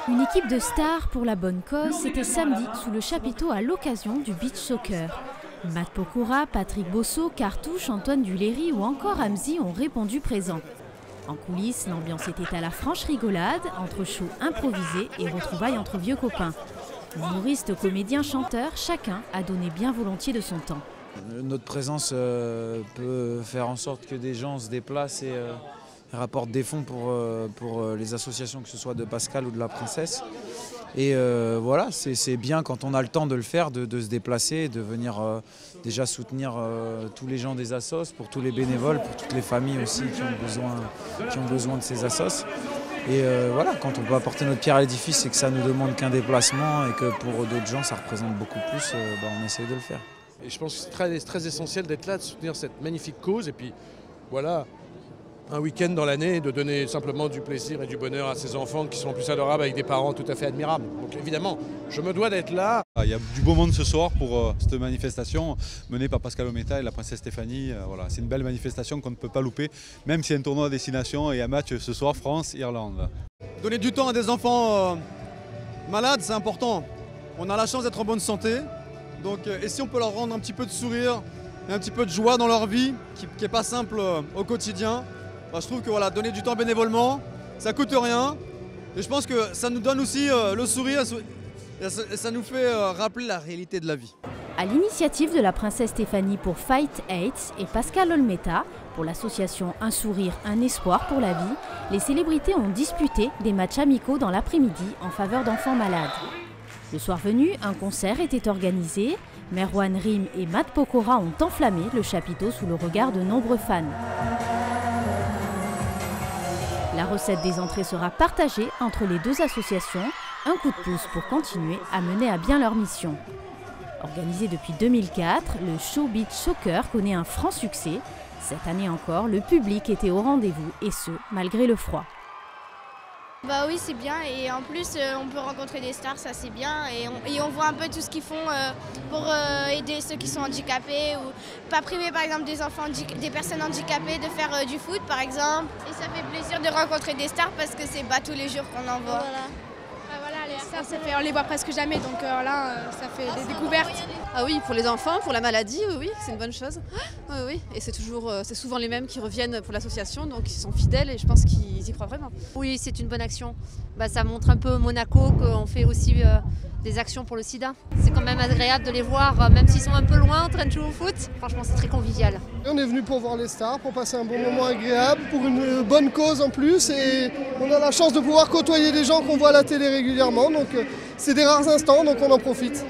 Une équipe de stars pour la bonne cause, c'était samedi sous le chapiteau à l'occasion du beach soccer. Matt Pokora, Patrick Bosso, Cartouche, Antoine Duléry ou encore Hamzy ont répondu présents. En coulisses, l'ambiance était à la franche rigolade, entre shows improvisés et retrouvailles entre vieux copains. Humoristes, comédiens, chanteurs, chacun a donné bien volontiers de son temps. Notre présence peut faire en sorte que des gens se déplacent et rapportent des fonds pour les associations, que ce soit de Pascal ou de la Princesse. Et voilà, c'est bien quand on a le temps de le faire, de se déplacer, de venir déjà soutenir tous les gens des assos, pour tous les bénévoles, pour toutes les familles aussi qui ont besoin de ces assos. Et voilà, quand on peut apporter notre pierre à l'édifice et que ça ne nous demande qu'un déplacement et que pour d'autres gens ça représente beaucoup plus, on essaie de le faire. Et je pense que c'est très essentiel d'être là, de soutenir cette magnifique cause et puis voilà, un week-end dans l'année, de donner simplement du plaisir et du bonheur à ces enfants qui sont en plus adorables avec des parents tout à fait admirables. Donc évidemment, je me dois d'être là. Il y a du beau monde ce soir pour cette manifestation menée par Pascal Olmeta et la princesse Stéphanie. Voilà, c'est une belle manifestation qu'on ne peut pas louper, même s'il y a un tournoi à destination et un match ce soir France-Irlande. Donner du temps à des enfants malades, c'est important. On a la chance d'être en bonne santé, donc, et si on peut leur rendre un petit peu de sourire et un petit peu de joie dans leur vie, qui n'est pas simple au quotidien, je trouve que voilà, donner du temps bénévolement, ça coûte rien. Et je pense que ça nous donne aussi le sourire et ça nous fait rappeler la réalité de la vie. À l'initiative de la princesse Stéphanie pour Fight AIDS et Pascal Olmeta pour l'association Un sourire, un espoir pour la vie, les célébrités ont disputé des matchs amicaux dans l'après-midi en faveur d'enfants malades. Le soir venu, un concert était organisé. Merwan Rim et Matt Pokora ont enflammé le chapiteau sous le regard de nombreux fans. La recette des entrées sera partagée entre les deux associations, un coup de pouce pour continuer à mener à bien leur mission. Organisé depuis 2004, le show beach soccer connaît un franc succès. Cette année encore, le public était au rendez-vous et ce, malgré le froid. Bah oui, c'est bien et en plus on peut rencontrer des stars, ça c'est bien et on voit un peu tout ce qu'ils font pour aider ceux qui sont handicapés ou pas priver par exemple des enfants, des personnes handicapées de faire du foot par exemple. Et ça fait plaisir de rencontrer des stars parce que c'est pas tous les jours qu'on en voit. Voilà, les stars, on les voit presque jamais donc là ça fait des découvertes. Ah oui, pour les enfants, pour la maladie, oui, c'est une bonne chose. Oui, et c'est souvent les mêmes qui reviennent pour l'association, donc ils sont fidèles et je pense qu'ils y croient vraiment. Oui, c'est une bonne action. Ça montre un peu Monaco qu'on fait aussi des actions pour le sida. C'est quand même agréable de les voir, même s'ils sont un peu loin en train de jouer au foot. Franchement, c'est très convivial. On est venu pour voir les stars, pour passer un bon moment agréable, pour une bonne cause en plus. Et on a la chance de pouvoir côtoyer des gens qu'on voit à la télé régulièrement. Donc c'est des rares instants, donc on en profite.